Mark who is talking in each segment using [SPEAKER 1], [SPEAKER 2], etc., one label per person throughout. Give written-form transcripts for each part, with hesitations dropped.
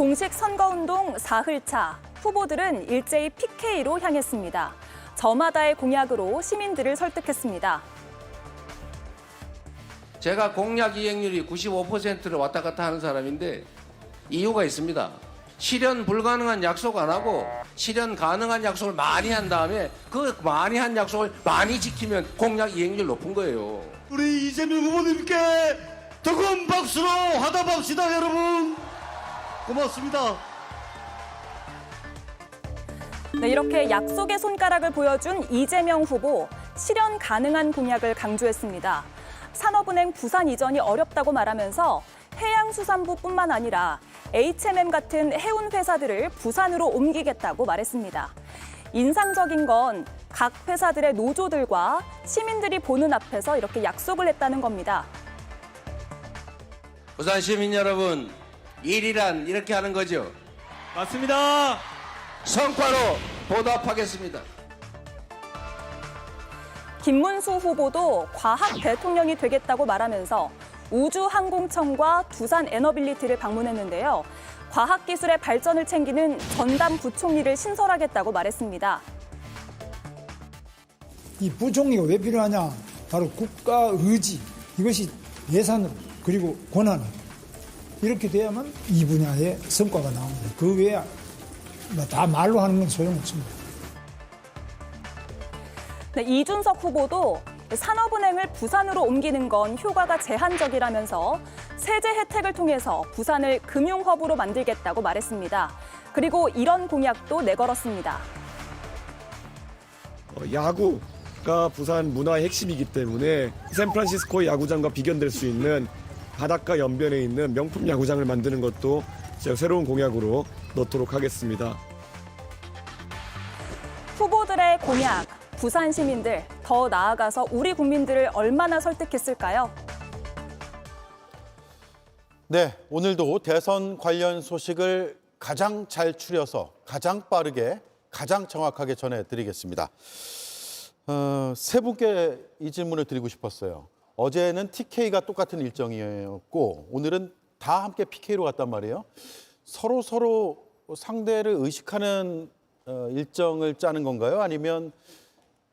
[SPEAKER 1] 공식 선거운동 사흘차, 후보들은 일제히 PK로 향했습니다. 저마다의 공약으로 시민들을 설득했습니다.
[SPEAKER 2] 제가 공약 이행률이 95%를 왔다 갔다 하는 사람인데 이유가 있습니다. 실현 불가능한 약속 안 하고 실현 가능한 약속을 많이 한 다음에 그 많이 한 약속을 많이 지키면 공약 이행률 높은 거예요.
[SPEAKER 3] 우리 이재명 후보님께 뜨거운 박수로 화답합시다, 여러분. 고맙습니다.
[SPEAKER 1] 네, 이렇게 약속의 손가락을 보여준 이재명 후보, 실현 가능한 공약을 강조했습니다. 산업은행 부산 이전이 어렵다고 말하면서 해양수산부뿐만 아니라 HMM 같은 해운 회사들을 부산으로 옮기겠다고 말했습니다. 인상적인 건 각 회사들의 노조들과 시민들이 보는 앞에서 이렇게 약속을 했다는 겁니다.
[SPEAKER 2] 부산 시민 여러분, 일이란 이렇게 하는 거죠.
[SPEAKER 3] 맞습니다.
[SPEAKER 2] 성과로 보답하겠습니다.
[SPEAKER 1] 김문수 후보도 과학 대통령이 되겠다고 말하면서 우주항공청과 두산에너빌리티를 방문했는데요. 과학기술의 발전을 챙기는 전담 부총리를 신설하겠다고 말했습니다.
[SPEAKER 4] 이 부총리가 왜 필요하냐? 바로 국가 의지, 이것이 예산으로 그리고 권한으로 이렇게 돼야만 이 분야의 성과가 나옵니다. 그 외에 다 말로 하는 건 소용없습니다.
[SPEAKER 1] 네, 이준석 후보도 산업은행을 부산으로 옮기는 건 효과가 제한적이라면서 세제 혜택을 통해서 부산을 금융허브로 만들겠다고 말했습니다. 그리고 이런 공약도 내걸었습니다.
[SPEAKER 5] 야구가 부산 문화의 핵심이기 때문에 샌프란시스코 야구장과 비견될 수 있는 바닷가 연변에 있는 명품 야구장을 만드는 것도 제가 새로운 공약으로 넣도록 하겠습니다.
[SPEAKER 1] 후보들의 공약, 부산 시민들, 더 나아가서 우리 국민들을 얼마나 설득했을까요?
[SPEAKER 6] 네, 오늘도 대선 관련 소식을 가장 잘 추려서 가장 빠르게 가장 정확하게 전해드리겠습니다. 세 분께 이 질문을 드리고 싶었어요. 어제는 TK가 똑같은 일정이었고 오늘은 다 함께 PK로 갔단 말이에요. 서로 상대를 의식하는 일정을 짜는 건가요? 아니면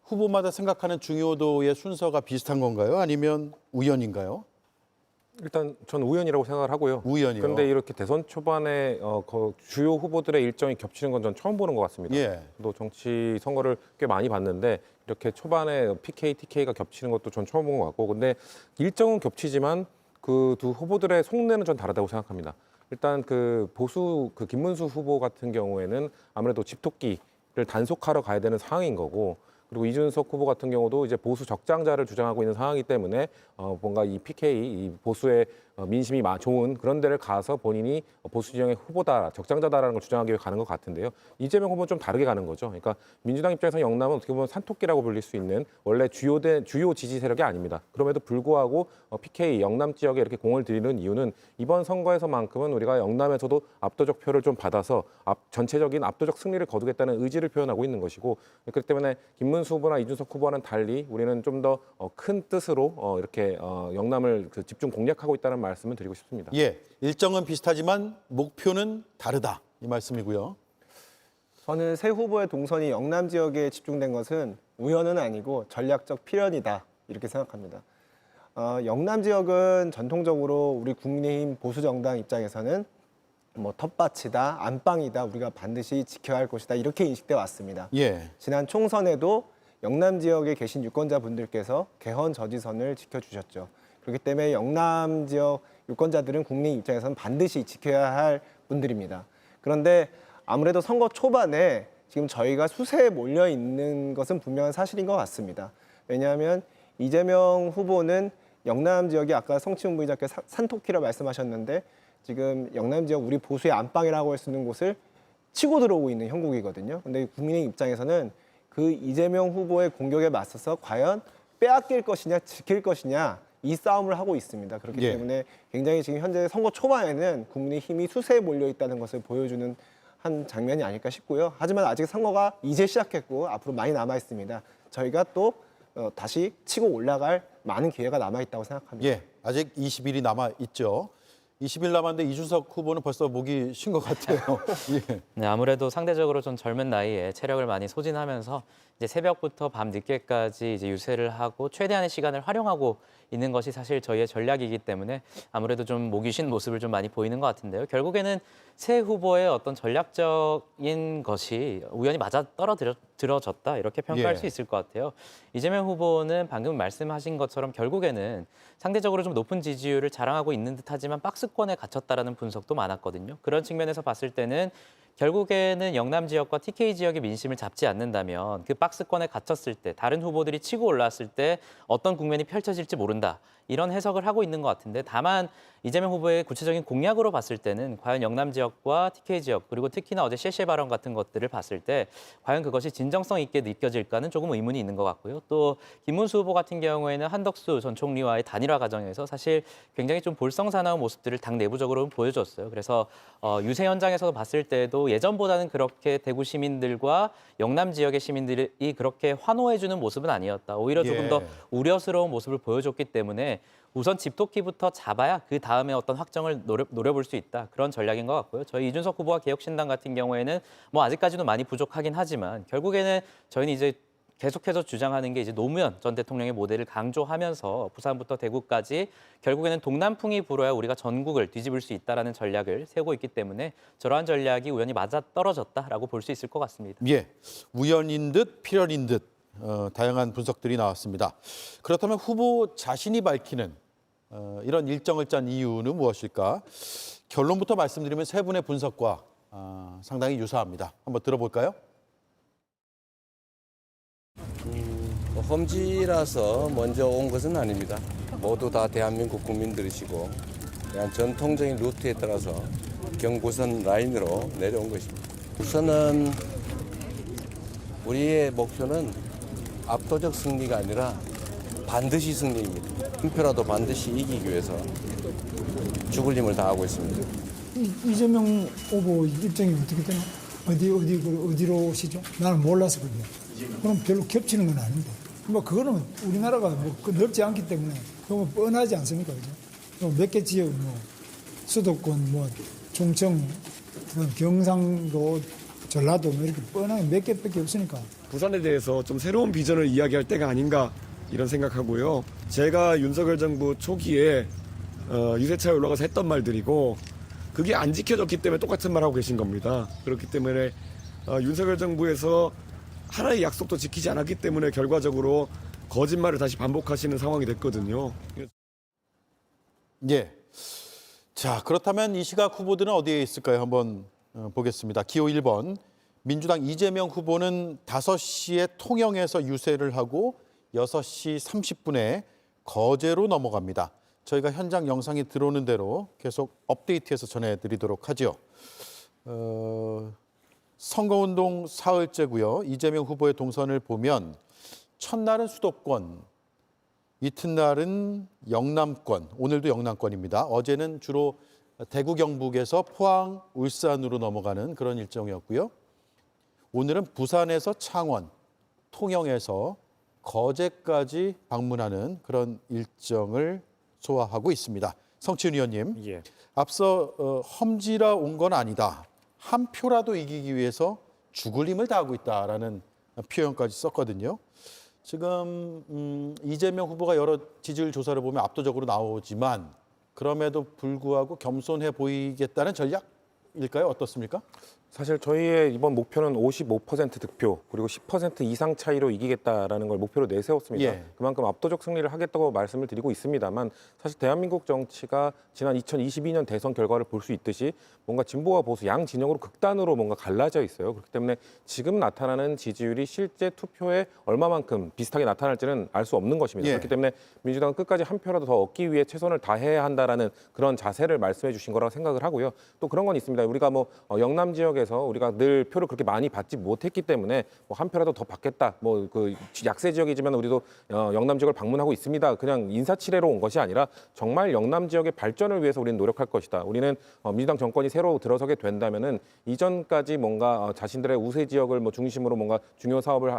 [SPEAKER 6] 후보마다 생각하는 중요도의 순서가 비슷한 건가요? 아니면 우연인가요?
[SPEAKER 7] 일단 전 우연이라고 생각을 하고요.
[SPEAKER 6] 우연이요?
[SPEAKER 7] 그런데 이렇게 대선 초반에 주요 후보들의 일정이 겹치는 건 전 처음 보는 것 같습니다.
[SPEAKER 6] 예.
[SPEAKER 7] 또 정치 선거를 꽤 많이 봤는데 이렇게 초반에 PK, TK가 겹치는 것도 전 처음 본 것 같고, 근데 일정은 겹치지만 그 두 후보들의 속내는 전 다르다고 생각합니다. 일단 그 보수 김문수 후보 같은 경우에는 아무래도 집토끼를 단속하러 가야 되는 상황인 거고, 그리고 이준석 후보 같은 경우도 이제 보수 적장자를 주장하고 있는 상황이기 때문에 뭔가 이 PK, 이 보수의 민심이 좋은 그런 데를 가서 본인이 보수 진영의 후보다, 적장자다라는 걸 주장하기 위해 가는 것 같은데요. 이재명 후보는 좀 다르게 가는 거죠. 그러니까 민주당 입장에서 영남은 어떻게 보면 산토끼라고 불릴 수 있는 원래 주요 지지 세력이 아닙니다. 그럼에도 불구하고 PK, 영남 지역에 이렇게 공을 들이는 이유는 이번 선거에서만큼은 우리가 영남에서도 압도적 표를 좀 받아서 전체적인 압도적 승리를 거두겠다는 의지를 표현하고 있는 것이고, 그렇기 때문에 김문수 후보나 이준석 후보와는 달리 우리는 좀 더 큰 뜻으로 이렇게 영남을 집중 공략하고 있다는 말씀을 드리고 싶습니다.
[SPEAKER 6] 예, 일정은 비슷하지만 목표는 다르다 이 말씀이고요.
[SPEAKER 8] 저는 새 후보의 동선이 영남 지역에 집중된 것은 우연은 아니고 전략적 필연이다 이렇게 생각합니다. 영남 지역은 전통적으로 우리 국민의힘 보수 정당 입장에서는 뭐 텃밭이다, 안방이다, 우리가 반드시 지켜야 할 곳이다 이렇게 인식돼 왔습니다.
[SPEAKER 6] 예.
[SPEAKER 8] 지난 총선에도 영남 지역에 계신 유권자분들께서 개헌 저지선을 지켜주셨죠. 그렇기 때문에 영남 지역 유권자들은 국민 입장에서는 반드시 지켜야 할 분들입니다. 그런데 아무래도 선거 초반에 지금 저희가 수세에 몰려 있는 것은 분명한 사실인 것 같습니다. 왜냐하면 이재명 후보는 영남 지역이 아까 성치훈 부의장께서 산토끼라 말씀하셨는데 지금 영남 지역 우리 보수의 안방이라고 할 수 있는 곳을 치고 들어오고 있는 형국이거든요. 근데 국민의 입장에서는 그 이재명 후보의 공격에 맞서서 과연 빼앗길 것이냐 지킬 것이냐 이 싸움을 하고 있습니다. 그렇기
[SPEAKER 6] 예.
[SPEAKER 8] 때문에 굉장히 지금 현재 선거 초반에는 국민의 힘이 수세에 몰려 있다는 것을 보여주는 한 장면이 아닐까 싶고요. 하지만 아직 선거가 이제 시작했고 앞으로 많이 남아 있습니다. 저희가 또 다시 치고 올라갈 많은 기회가 남아 있다고 생각합니다.
[SPEAKER 6] 예, 아직 20일이 남아 있죠. 20일 남았는데 이준석 후보는 벌써 목이 쉰 것 같아요. 예.
[SPEAKER 9] 네, 아무래도 상대적으로 좀 젊은 나이에 체력을 많이 소진하면서 이제 새벽부터 밤 늦게까지 이제 유세를 하고 최대한의 시간을 활용하고 있는 것이 사실 저희의 전략이기 때문에 아무래도 좀 목이 쉰 모습을 좀 많이 보이는 것 같은데요. 결국에는 새 후보의 어떤 전략적인 것이 우연히 맞아 떨어졌다 이렇게 평가할
[SPEAKER 6] 예.
[SPEAKER 9] 수 있을 것 같아요. 이재명 후보는 방금 말씀하신 것처럼 결국에는 상대적으로 좀 높은 지지율을 자랑하고 있는 듯하지만 박스권에 갇혔다라는 분석도 많았거든요. 그런 측면에서 봤을 때는 결국에는 영남 지역과 TK 지역의 민심을 잡지 않는다면 그 박스권에 갇혔을 때 다른 후보들이 치고 올라왔을 때 어떤 국면이 펼쳐질지 모른다. 이런 해석을 하고 있는 것 같은데 다만 이재명 후보의 구체적인 공약으로 봤을 때는 과연 영남 지역과 TK 지역 그리고 특히나 어제 셰셰 발언 같은 것들을 봤을 때 과연 그것이 진정성 있게 느껴질까는 조금 의문이 있는 것 같고요. 또 김문수 후보 같은 경우에는 한덕수 전 총리와의 단일화 과정에서 사실 굉장히 좀 볼썽사나운 모습들을 당 내부적으로 보여줬어요. 그래서 유세 현장에서 봤을 때도 예전보다는 그렇게 대구 시민들과 영남 지역의 시민들이 그렇게 환호해주는 모습은 아니었다. 오히려 조금
[SPEAKER 6] 예.
[SPEAKER 9] 더 우려스러운 모습을 보여줬기 때문에 우선 집토끼부터 잡아야 그 다음에 어떤 확정을 노려볼 수 있다. 그런 전략인 것 같고요. 저희 이준석 후보와 개혁신당 같은 경우에는 뭐 아직까지도 많이 부족하긴 하지만 결국에는 저희는 이제 계속해서 주장하는 게 이제 노무현 전 대통령의 모델을 강조하면서 부산부터 대구까지 결국에는 동남풍이 불어야 우리가 전국을 뒤집을 수 있다라는 전략을 세우고 있기 때문에 저러한 전략이 우연히 맞아 떨어졌다라고 볼 수 있을 것 같습니다.
[SPEAKER 6] 예, 우연인 듯 필연인 듯 다양한 분석들이 나왔습니다. 그렇다면 후보 자신이 밝히는 이런 일정을 짠 이유는 무엇일까? 결론부터 말씀드리면 세 분의 분석과 상당히 유사합니다. 한번 들어볼까요?
[SPEAKER 2] 험지라서 먼저 온 것은 아닙니다. 모두 다 대한민국 국민들이시고 그냥 전통적인 루트에 따라서 경부선 라인으로 내려온 것입니다. 우선은 우리의 목표는 압도적 승리가 아니라 반드시 승리입니다. 한 표라도 반드시 이기기 위해서 죽을 힘을 다하고 있습니다.
[SPEAKER 4] 이재명 후보 입장이 어떻게 되나? 어디로 오시죠? 나는 몰라서 그래요. 그럼 별로 겹치는 건 아닌데. 뭐 그거는 우리나라가 뭐 넓지 않기 때문에 너무 뻔하지 않습니까, 그죠? 몇 개 지역 뭐 수도권, 뭐 충청, 경상도, 전라도 뭐 이렇게 뻔하게 몇 개밖에 없으니까.
[SPEAKER 5] 부산에 대해서 좀 새로운 비전을 이야기할 때가 아닌가 이런 생각하고요. 제가 윤석열 정부 초기에 유세차에 올라가서 했던 말들이고 그게 안 지켜졌기 때문에 똑같은 말 하고 계신 겁니다. 그렇기 때문에 윤석열 정부에서 하나의 약속도 지키지 않았기 때문에 결과적으로 거짓말을 다시 반복하시는 상황이 됐거든요.
[SPEAKER 6] 예. 자, 그렇다면 이 시각 후보들은 어디에 있을까요? 한번 보겠습니다. 기호 1번. 민주당 이재명 후보는 5시에 통영에서 유세를 하고 6시 30분에 거제로 넘어갑니다. 저희가 현장 영상이 들어오는 대로 계속 업데이트해서 전해드리도록 하죠. 선거운동 사흘째고요. 이재명 후보의 동선을 보면 첫날은 수도권, 이튿날은 영남권, 오늘도 영남권입니다. 어제는 주로 대구 경북에서 포항, 울산으로 넘어가는 그런 일정이었고요. 오늘은 부산에서 창원, 통영에서 거제까지 방문하는 그런 일정을 소화하고 있습니다. 성치훈 의원님,
[SPEAKER 7] 예.
[SPEAKER 6] 앞서 험지라 온 건 아니다. 한 표라도 이기기 위해서 죽을 힘을 다하고 있다라는 표현까지 썼거든요. 지금 이재명 후보가 여러 지지율 조사를 보면 압도적으로 나오지만 그럼에도 불구하고 겸손해 보이겠다는 전략일까요? 어떻습니까?
[SPEAKER 7] 사실 저희의 이번 목표는 55% 득표 그리고 10% 이상 차이로 이기겠다라는 걸 목표로 내세웠습니다.
[SPEAKER 6] 예.
[SPEAKER 7] 그만큼 압도적 승리를 하겠다고 말씀을 드리고 있습니다만 사실 대한민국 정치가 지난 2022년 대선 결과를 볼 수 있듯이 뭔가 진보와 보수 양 진영으로 극단으로 뭔가 갈라져 있어요. 그렇기 때문에 지금 나타나는 지지율이 실제 투표에 얼마만큼 비슷하게 나타날지는 알 수 없는 것입니다.
[SPEAKER 6] 예.
[SPEAKER 7] 그렇기 때문에 민주당은 끝까지 한 표라도 더 얻기 위해 최선을 다해야 한다라는 그런 자세를 말씀해 주신 거라고 생각을 하고요. 또 그런 건 있습니다. 있습니다. 우리가 뭐 영남 지역에서 우리가 늘 표를 그렇게 많이 받지 못했기 때문에 뭐 한 표라도 더 받겠다. 뭐 그 약세 지역이지만 우리도 영남 지역을 방문하고 있습니다. 그냥 인사치레로 온 것이 아니라 정말 영남 지역의 발전을 위해서 우리는 노력할 것이다. 우리는 민주당 정권이 새로 들어서게 된다면은 이전까지 뭔가 자신들의 우세 지역을 뭐 중심으로 뭔가 중요 사업을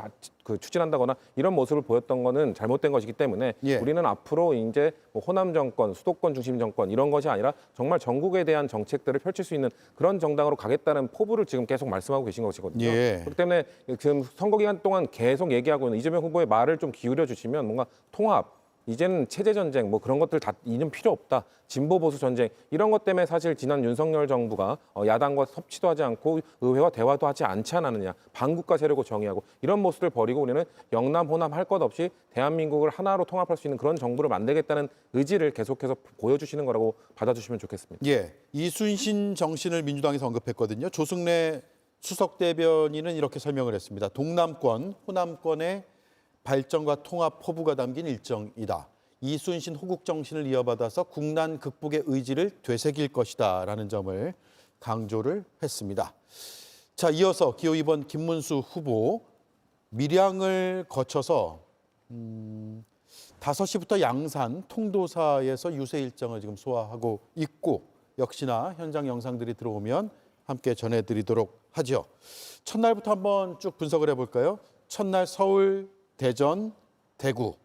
[SPEAKER 7] 추진한다거나 이런 모습을 보였던 거는 잘못된 것이기 때문에
[SPEAKER 6] 예.
[SPEAKER 7] 우리는 앞으로 이제 뭐 호남 정권, 수도권 중심 정권 이런 것이 아니라 정말 전국에 대한 정책들을 펼칠 수 있는 그런 정당으로 가겠다는 포부를 지금 계속 말씀하고 계신 것이거든요.
[SPEAKER 6] 예.
[SPEAKER 7] 그렇기 때문에 지금 선거 기간 동안 계속 얘기하고 있는 이재명 후보의 말을 좀 기울여 주시면 뭔가 통합, 이제는 체제 전쟁 뭐 그런 것들 다 이제는 필요 없다. 진보 보수 전쟁 이런 것 때문에 사실 지난 윤석열 정부가 야당과 섭취도 하지 않고 의회와 대화도 하지 않지 않았느냐. 반국가 세력을 정의하고 이런 모습을 버리고 우리는 영남 호남 할 것 없이 대한민국을 하나로 통합할 수 있는 그런 정부를 만들겠다는 의지를 계속해서 보여주시는 거라고 받아주시면 좋겠습니다.
[SPEAKER 6] 예, 이순신 정신을 민주당에서 언급했거든요. 조승래 수석 대변인은 이렇게 설명을 했습니다. 동남권, 호남권의 발전과 통합 포부가 담긴 일정이다. 이순신 호국 정신을 이어받아서 국난 극복의 의지를 되새길 것이다라는 점을 강조를 했습니다. 자, 이어서 기호 2번 김문수 후보 밀양을 거쳐서 5시부터 양산 통도사에서 유세 일정을 지금 소화하고 있고 역시나 현장 영상들이 들어오면 함께 전해드리도록 하죠. 첫날부터 한번 쭉 분석을 해볼까요? 첫날 서울, 대전, 대구,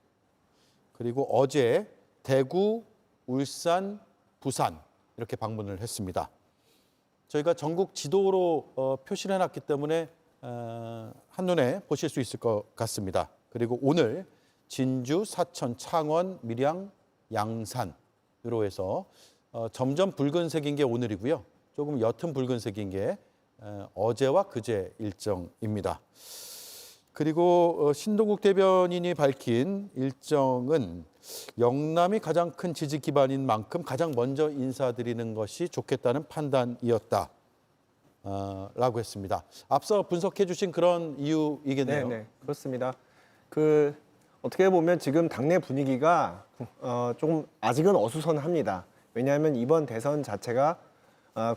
[SPEAKER 6] 그리고 어제 대구, 울산, 부산 이렇게 방문을 했습니다. 저희가 전국 지도로 표시를 해놨기 때문에 한눈에 보실 수 있을 것 같습니다. 그리고 오늘 진주, 사천, 창원, 밀양, 양산으로 해서 점점 붉은색인 게 오늘이고요. 조금 옅은 붉은색인 게 어제와 그제 일정입니다. 그리고 신동국 대변인이 밝힌 일정은 영남이 가장 큰 지지 기반인 만큼 가장 먼저 인사드리는 것이 좋겠다는 판단이었다. 라고 했습니다. 앞서 분석해 주신 그런 이유이겠네요.
[SPEAKER 8] 네, 그렇습니다. 어떻게 보면 지금 당내 분위기가 조금 아직은 어수선합니다. 왜냐하면 이번 대선 자체가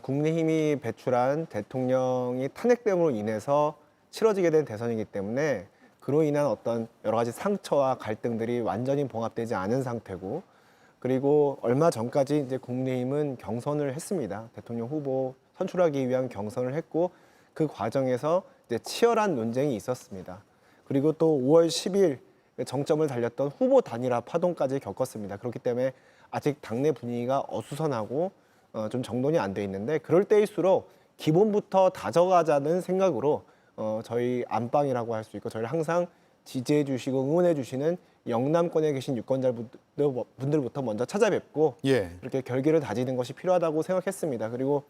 [SPEAKER 8] 국민의힘이 배출한 대통령이 탄핵됨으로 인해서 치러지게 된 대선이기 때문에 그로 인한 어떤 여러 가지 상처와 갈등들이 완전히 봉합되지 않은 상태고, 그리고 얼마 전까지 이제 국민의힘은 경선을 했습니다. 대통령 후보 선출하기 위한 경선을 했고 그 과정에서 이제 치열한 논쟁이 있었습니다. 그리고 또 5월 10일 정점을 달렸던 후보 단일화 파동까지 겪었습니다. 그렇기 때문에 아직 당내 분위기가 어수선하고 좀 정돈이 안 돼 있는데, 그럴 때일수록 기본부터 다져가자는 생각으로 저희 안방이라고 할 수 있고 저희를 항상 지지해 주시고 응원해 주시는 영남권에 계신 유권자분들부터 먼저 찾아뵙고 이렇게 결기를 다지는 것이 필요하다고 생각했습니다. 그리고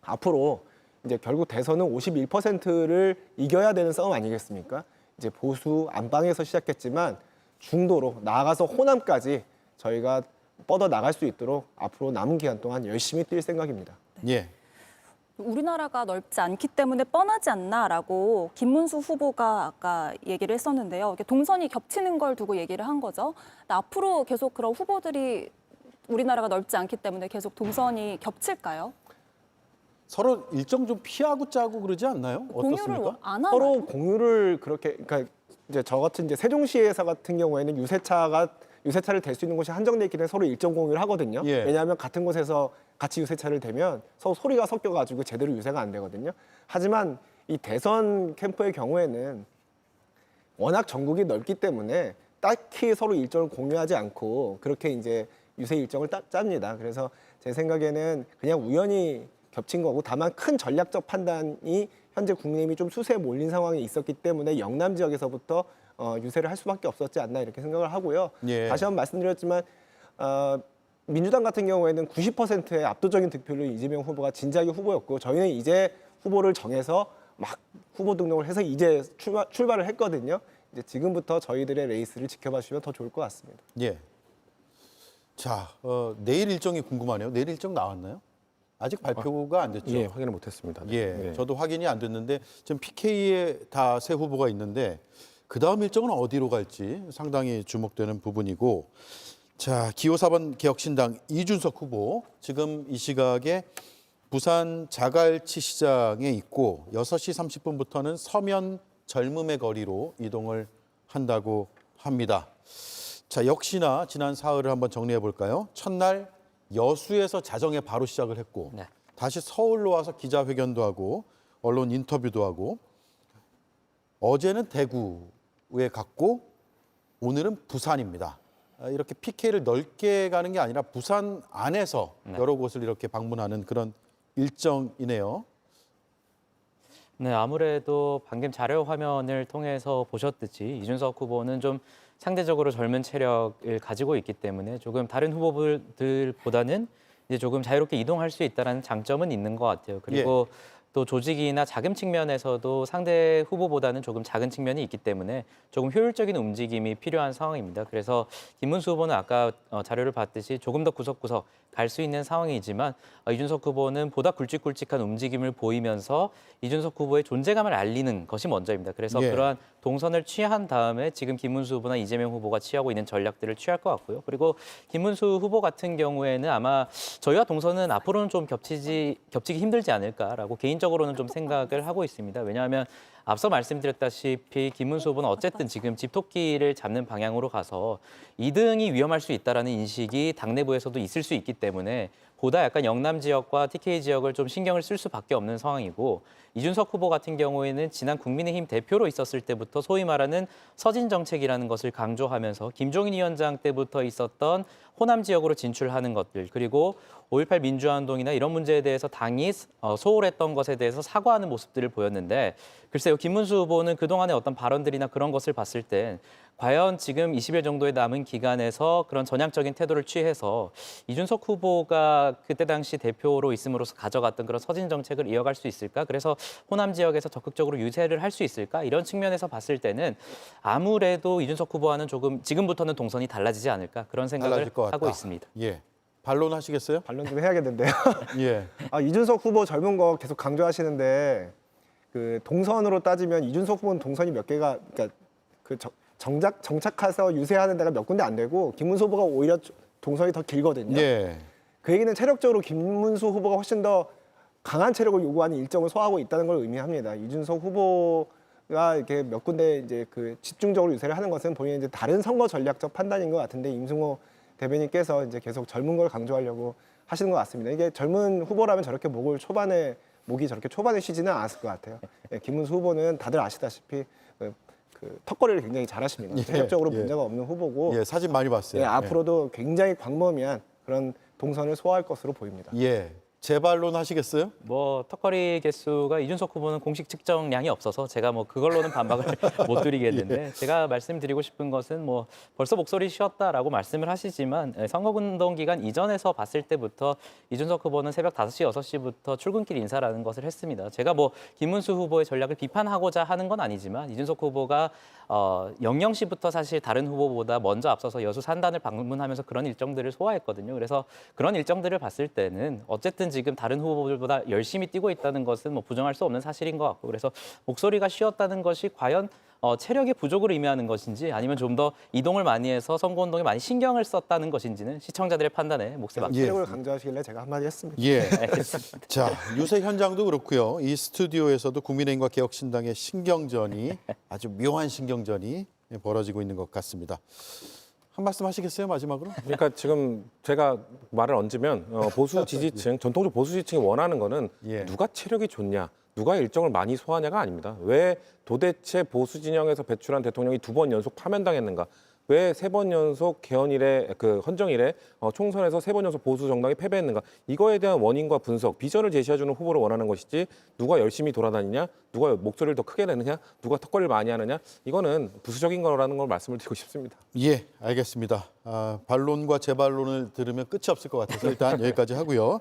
[SPEAKER 8] 앞으로 이제 결국 대선은 51%를 이겨야 되는 싸움 아니겠습니까? 이제 보수 안방에서 시작했지만 중도로 나아가서 호남까지 저희가 뻗어 나갈 수 있도록 앞으로 남은 기간 동안 열심히 뛸 생각입니다.
[SPEAKER 6] 예.
[SPEAKER 1] 우리나라가 넓지 않기 때문에 뻔하지 않나라고 김문수 후보가 아까 얘기를 했었는데요. 이게 동선이 겹치는 걸 두고 얘기를 한 거죠. 근데 앞으로 계속 그런 후보들이 우리나라가 넓지 않기 때문에 계속 동선이 겹칠까요?
[SPEAKER 6] 서로 일정 좀 피하고 짜고 그러지 않나요?
[SPEAKER 1] 공유를
[SPEAKER 6] 어떻습니까?
[SPEAKER 1] 안 하나요?
[SPEAKER 8] 서로 공유를 그렇게, 그러니까 이제 저 같은 이제 세종시에서 같은 경우에는 유세차를 댈 수 있는 곳이 한정돼 있기 때문에 서로 일정 공유를 하거든요.
[SPEAKER 6] 예.
[SPEAKER 8] 왜냐하면 같은 곳에서 같이 유세차를 대면 서로 소리가 섞여가지고 제대로 유세가 안 되거든요. 하지만 이 대선 캠프의 경우에는 워낙 전국이 넓기 때문에 딱히 서로 일정을 공유하지 않고 그렇게 이제 유세 일정을 짭니다. 그래서 제 생각에는 그냥 우연히 겹친 거고, 다만 큰 전략적 판단이 현재 국민의힘이 좀 수세에 몰린 상황이 있었기 때문에 영남 지역에서부터 유세를 할 수밖에 없었지 않나 이렇게 생각을 하고요.
[SPEAKER 6] 예.
[SPEAKER 8] 다시 한번 말씀드렸지만 민주당 같은 경우에는 90%의 압도적인 득표로 이재명 후보가 진작에 후보였고, 저희는 이제 후보를 정해서 막 후보 등록을 해서 이제 출발을 했거든요. 이제 지금부터 저희들의 레이스를 지켜봐 주시면 더 좋을 것 같습니다.
[SPEAKER 6] 예. 자, 내일 일정이 궁금하네요. 내일 일정 나왔나요? 아직 발표가 안 됐죠?
[SPEAKER 7] 예, 확인을 못했습니다. 네.
[SPEAKER 6] 예,
[SPEAKER 7] 네.
[SPEAKER 6] 저도 확인이 안 됐는데 지금 PK에 다 새 후보가 있는데 그 다음 일정은 어디로 갈지 상당히 주목되는 부분이고, 자, 기호 4번 개혁신당 이준석 후보 지금 이 시각에 부산 자갈치 시장에 있고 6시 30분부터는 서면 젊음의 거리로 이동을 한다고 합니다. 자, 역시나 지난 사흘을 한번 정리해 볼까요? 첫날 여수에서 자정에 바로 시작을 했고
[SPEAKER 9] 네.
[SPEAKER 6] 다시 서울로 와서 기자회견도 하고 언론 인터뷰도 하고 어제는 대구에 갔고 오늘은 부산입니다. 이렇게 PK를 넓게 가는 게 아니라 부산 안에서 여러 곳을 이렇게 방문하는 그런 일정이네요.
[SPEAKER 9] 네, 아무래도 방금 자료 화면을 통해서 보셨듯이 이준석 후보는 좀 상대적으로 젊은 체력을 가지고 있기 때문에 조금 다른 후보들보다는 이제 조금 자유롭게 이동할 수 있다는 장점은 있는 것 같아요. 그리고 또 조직이나 자금 측면에서도 상대 후보보다는 조금 작은 측면이 있기 때문에 조금 효율적인 움직임이 필요한 상황입니다. 그래서 김문수 후보는 아까 자료를 봤듯이 조금 더 구석구석 갈 수 있는 상황이지만 이준석 후보는 보다 굵직굵직한 움직임을 보이면서 이준석 후보의 존재감을 알리는 것이 먼저입니다. 그래서
[SPEAKER 6] 예.
[SPEAKER 9] 그러한 동선을 취한 다음에 지금 김문수 후보나 이재명 후보가 취하고 있는 전략들을 취할 것 같고요. 그리고 김문수 후보 같은 경우에는 아마 저희와 동선은 앞으로는 좀 겹치기 힘들지 않을까라고 개인적으로는 좀 생각을 하고 있습니다. 왜냐하면 앞서 말씀드렸다시피 김문수 후보는 어쨌든 지금 집토끼를 잡는 방향으로 가서 2등이 위험할 수 있다는 인식이 당내부에서도 있을 수 있기 때문에 보다 약간 영남 지역과 TK 지역을 좀 신경을 쓸 수밖에 없는 상황이고 이준석 후보 같은 경우에는 지난 국민의힘 대표로 있었을 때부터 소위 말하는 서진 정책이라는 것을 강조하면서 김종인 위원장 때부터 있었던 호남 지역으로 진출하는 것들 그리고 5.18 민주화운동이나 이런 문제에 대해서 당이 소홀했던 것에 대해서 사과하는 모습들을 보였는데 글쎄요, 김문수 후보는 그동안의 어떤 발언들이나 그런 것을 봤을 때 과연 지금 20일 정도의 남은 기간에서 그런 전향적인 태도를 취해서 이준석 후보가 그때 당시 대표로 있음으로써 가져갔던 그런 서진 정책을 이어갈 수 있을까? 그래서 호남 지역에서 적극적으로 유세를 할 수 있을까? 이런 측면에서 봤을 때는 아무래도 이준석 후보와는 조금 지금부터는 동선이 달라지지 않을까? 그런 생각을
[SPEAKER 6] 달라질 것 같다.
[SPEAKER 9] 하고 있습니다.
[SPEAKER 6] 예. 반론하시겠어요?
[SPEAKER 8] 반론 좀 해야겠는데요.
[SPEAKER 6] 예.
[SPEAKER 8] 이준석 후보 젊은 거 계속 강조하시는데 그 동선으로 따지면 이준석 후보는 동선이 몇 개가 그러니까 그 정착해서 유세하는 데가 몇 군데 안 되고 김문수 후보가 오히려 동선이 더 길거든요.
[SPEAKER 6] 예.
[SPEAKER 8] 그 얘기는 체력적으로 김문수 후보가 훨씬 더 강한 체력을 요구하는 일정을 소화하고 있다는 걸 의미합니다. 이준석 후보가 이렇게 몇 군데 이제 그 집중적으로 유세를 하는 것은 본인의 이제 다른 선거 전략적 판단인 것 같은데 임승호 대변인께서 이제 계속 젊은 걸 강조하려고 하시는 것 같습니다. 이게 젊은 후보라면 저렇게 목이 저렇게 초반에 쉬지는 않았을 것 같아요. 예, 김문수 후보는 다들 아시다시피 그 턱걸이를 굉장히 잘하십니다.
[SPEAKER 6] 예,
[SPEAKER 8] 체력적으로
[SPEAKER 6] 예.
[SPEAKER 8] 문제가 없는 후보고
[SPEAKER 6] 예, 사진 많이 봤어요.
[SPEAKER 8] 예, 앞으로도 굉장히 광범위한 그런 동선을 소화할 것으로 보입니다.
[SPEAKER 6] 예. 재반론 하시겠어요?
[SPEAKER 9] 뭐 턱걸이 개수가 이준석 후보는 공식 측정량이 없어서 제가 뭐 그걸로는 반박을 못 드리겠는데 제가 말씀드리고 싶은 것은 뭐 벌써 목소리 쉬었다라고 말씀을 하시지만 선거운동 기간 이전에서 봤을 때부터 이준석 후보는 새벽 5시, 6시부터 출근길 인사라는 것을 했습니다. 제가 뭐 김문수 후보의 전략을 비판하고자 하는 건 아니지만 이준석 후보가 00시부터 사실 다른 후보보다 먼저 앞서서 여수 산단을 방문하면서 그런 일정들을 소화했거든요. 그래서 그런 일정들을 봤을 때는 어쨌든 지금 다른 후보들보다 열심히 뛰고 있다는 것은 뭐 부정할 수 없는 사실인 것 같고 그래서 목소리가 쉬었다는 것이 과연 체력의 부족을 의미하는 것인지 아니면 좀 더 이동을 많이 해서 선거운동에 많이 신경을 썼다는 것인지는 시청자들의 판단에 몫을 맡깁니다.
[SPEAKER 8] 체력을 강조하시길래 제가 한마디 했습니다.
[SPEAKER 6] 예.
[SPEAKER 9] 알겠습니다.
[SPEAKER 6] 자, 유세 현장도 그렇고요. 이 스튜디오에서도 국민의힘과 개혁신당의 신경전이 아주 묘한 신경전이 벌어지고 있는 것 같습니다. 한 말씀 하시겠어요, 마지막으로?
[SPEAKER 7] 그러니까 지금 제가 말을 얹으면 보수 지지층, 전통적 보수 지지층이 원하는 거는
[SPEAKER 6] 예.
[SPEAKER 7] 누가 체력이 좋냐, 누가 일정을 많이 소화하냐가 아닙니다. 왜 도대체 보수 진영에서 배출한 대통령이 2번 연속 파면당했는가? 왜 3번 연속 개헌일에 헌정일에 총선에서 3번 연속 보수 정당이 패배했는가? 이거에 대한 원인과 분석, 비전을 제시해주는 후보를 원하는 것이지 누가 열심히 돌아다니냐, 누가 목소리를 더 크게 내느냐, 누가 턱걸이를 많이 하느냐, 이거는 부수적인 거라는 걸 말씀을 드리고 싶습니다.
[SPEAKER 6] 예, 알겠습니다. 반론과 재반론을 들으면 끝이 없을 것 같아서 일단 여기까지 하고요.